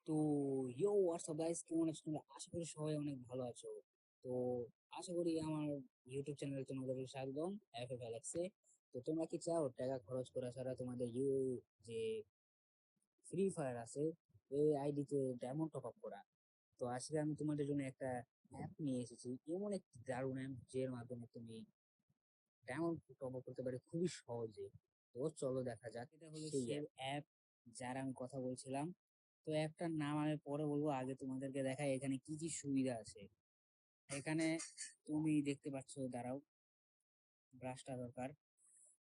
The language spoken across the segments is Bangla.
তো হোয়াটসঅ্যাপ গাইস, কেমন আছো তোমরা? আশা করি সবাই অনেক ভালো আছো। তো আশা করি আমার ইউটিউব চ্যানেলে তোমাদের স্বাগতম, এফএফ অ্যালেক্সে। তো তোমরা কি চাও টাকা খরচ করা ছাড়া তোমাদের যে ফ্রি ফায়ার আছে এই আইডিতে ডায়মন্ড টপ আপ করা? তো আজকে আমি তোমাদের জন্য একটা অ্যাপ নিয়ে এসেছি, এমন একটি দারুণ অ্যাপ যের মাধ্যমে তুমি ডায়মন্ড টপ আপ করতে পারো খুবই সহজে। তো চলো দেখা যাক, এটা হলো সেই অ্যাপ যার আমি কথা বলছিলাম। তো অ্যাপটার নাম আমি পরে বলবো, আগে তোমাদেরকে দেখাই এখানে কি কি সুবিধা আছে। এখানে তুমি দেখতে পাচ্ছ, দাঁড়াও, ব্রাশটা দরকার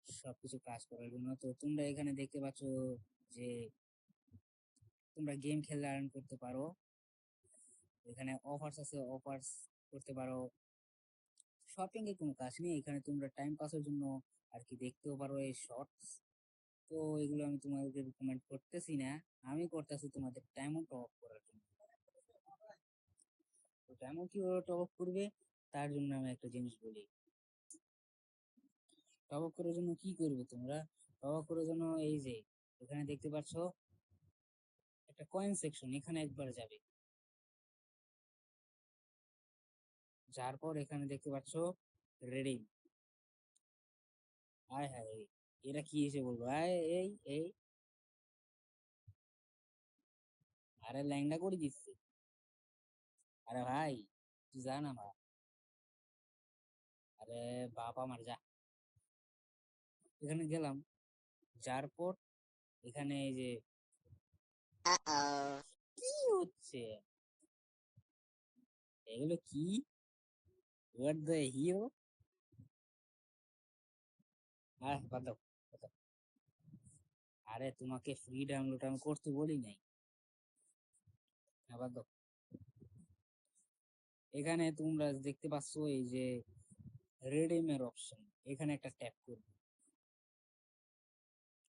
সবকিছু কাজ করার জন্য। তো তোমরা এখানে দেখতে পাচ্ছ যে তোমরা গেম খেললে আর্ন করতে পারো। এখানে অফার্স আছে, অফার্স করতে পারো। শপিং এর কোনো কাজ নেই এখানে, তোমরা টাইম পাসের জন্য আর কি দেখতেও পারো এই শর্টস। তো এগুলো আমি তোমাদেরকে রিকমেন্ড করতেছি না, আমি করতেছি তোমাদের টাইমও টপ আপ করার জন্য। তো টাইমও কিভাবে টপ আপ করবে তার জন্য আমি একটা জিনিস বলি। টপ আপ করার জন্য কি করবে তোমরা? টপ আপ করার জন্য এই যে এখানে দেখতে পাচ্ছ একটা কয়েন সেকশন, এখানে একবার যাবে। যার পর এখানে দেখতে পাচ্ছ রেডিং। আয় হায়, এরা কি এসে বলবো, আয় এই এই, আরে ল্যাংডা করে দিচ্ছে। আরে ভাই তুই যা না ভাই, আরে বাপ আমার যা। এখানে গেলাম, যার পর এখানে এই যে কি হচ্ছে, এগুলো কি, হোয়াট দ্য হিরো? আহ বাদ দাও, বাদ দাও। আরে তোমাকে ফ্রি ডাউনলোড আমি করতে বলি নাই, বাদ দাও। এখানে তোমরা দেখতে পাচ্ছ এই যে রেডিমের অপশন, এখানে একটা ট্যাপ করবে।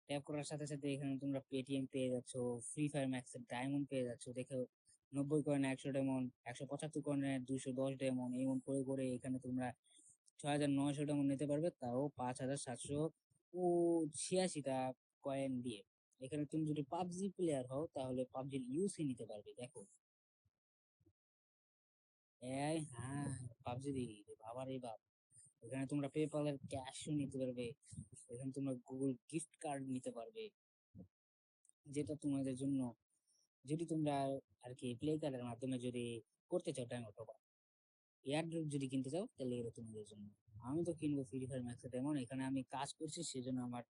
ট্যাপ করার সাথে সাথে এখানে তোমরা পেটিএম পেয়ে যাচ্ছ, ফ্রি ফায়ার ম্যাক্সের ডায়মন্ড পেয়ে যাচ্ছ। দেখো, 90 কয়েনে 100 ডায়মন্ড, 175 কয়েনে 210 ডায়মন্ড, এমন করে করে এখানে তোমরা 6900 ডায়মন্ড নিতে পারবে, তাও 5786টা কয়েন দিয়ে। এখানে তুমি যদি পাবজি প্লেয়ার হও তাহলে পাবজির ইউসি নিতে পারবে। দেখো, এই হ্যাঁ, পাবজি দিয়ে বাবার এই বাপ। এখানে তোমরা পেপালের ক্যাশও নিতে পারবে, এখানে তোমরা গুগল গিফট কার্ড নিতে পারবে, যেটা তোমাদের জন্য, যদি তোমরা আর কি প্লে কার্ডের মাধ্যমে যদি করতে চাও টাইম অথবা এয়ারড্রপ যদি কিনতে চাও তাহলে এটা তোমাদের জন্য। আমি তো কিনবো ফ্রি ফায়ার ম্যাক্সে তেমন, এখানে আমি কাজ করছি সেজন্য আমার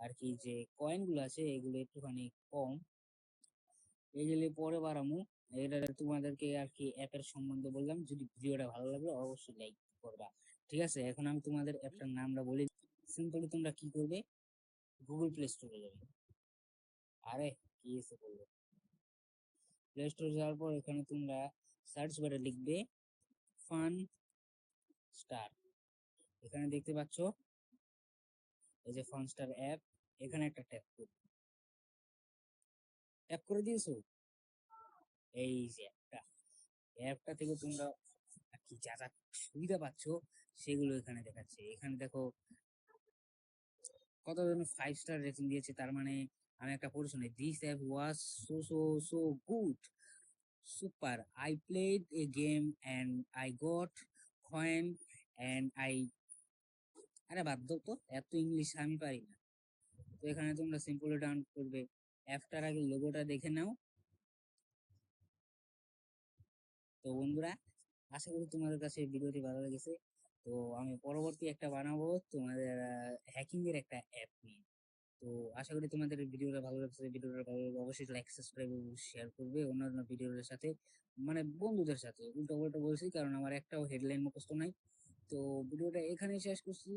আর কি যে কয়েন গুলো আছে এগুলো একটুখানি কম, এগুলি পরে বাড়ামু। এটা তোমাদেরকে আর কি অ্যাপের সম্বন্ধে বললাম, যদি ভিডিওটা ভালো লাগলে অবশ্যই লাইক করবা। ঠিক আছে, এখন আমি তোমাদের অ্যাপটার নামটা বলি। সিম্পলি তোমরা কি করবে, গুগল প্লে স্টোরে যাবে। আরে কি এসে বলবো, প্লে স্টোরে যাওয়ার পর এখানে তোমরা সার্চ বারে লিখবে ফান স্টার। এখানে দেখতে পাচ্ছ এই যে ফান স্টার অ্যাপ, এখানে একটা ট্যাপ করবে। ট্যাপ করে দিয়েছো, এই যে অ্যাপটা থেকে তোমরা আর কি যা যা সুবিধা পাচ্ছ সেগুলো এখানে দেখাচ্ছে। এখানে দেখো কতজন 5 স্টার রেটিং দিয়েছে, তার মানে আমি একটা পড়ে শুনি, this app was so so so good, super, I played a game and I got coin and I, আরে বাদ দাও তো, এত ইংলিশ আমি পারি না। তো এখানে তোমরা সিম্পলি ডাউনলোড করবে। অ্যাপটার আগে লোগোটা দেখে নাও। তো বন্ধুরা, আশা করি তোমাদের কাছে ভিডিওটি ভালো লেগেছে। তো আমি পরবর্তী একটা বানাবো তোমাদের হ্যাকিং এর একটা অ্যাপ নিয়ে। তো আশা করি তোমাদের ভিডিওটা ভালো লাগছে। ভিডিওটা ভালো লাগলে অবশ্যই লাইক, সাবস্ক্রাইব এবং শেয়ার করবে অন্যান্য ভিডিওর সাথে, মানে বন্ধুদের সাথে। উল্টো পাল্টা বলছি কারণ আমার একটাও হেডলাইন মুখস্থ নাই। তো ভিডিওটা এখানেই শেষ করছি।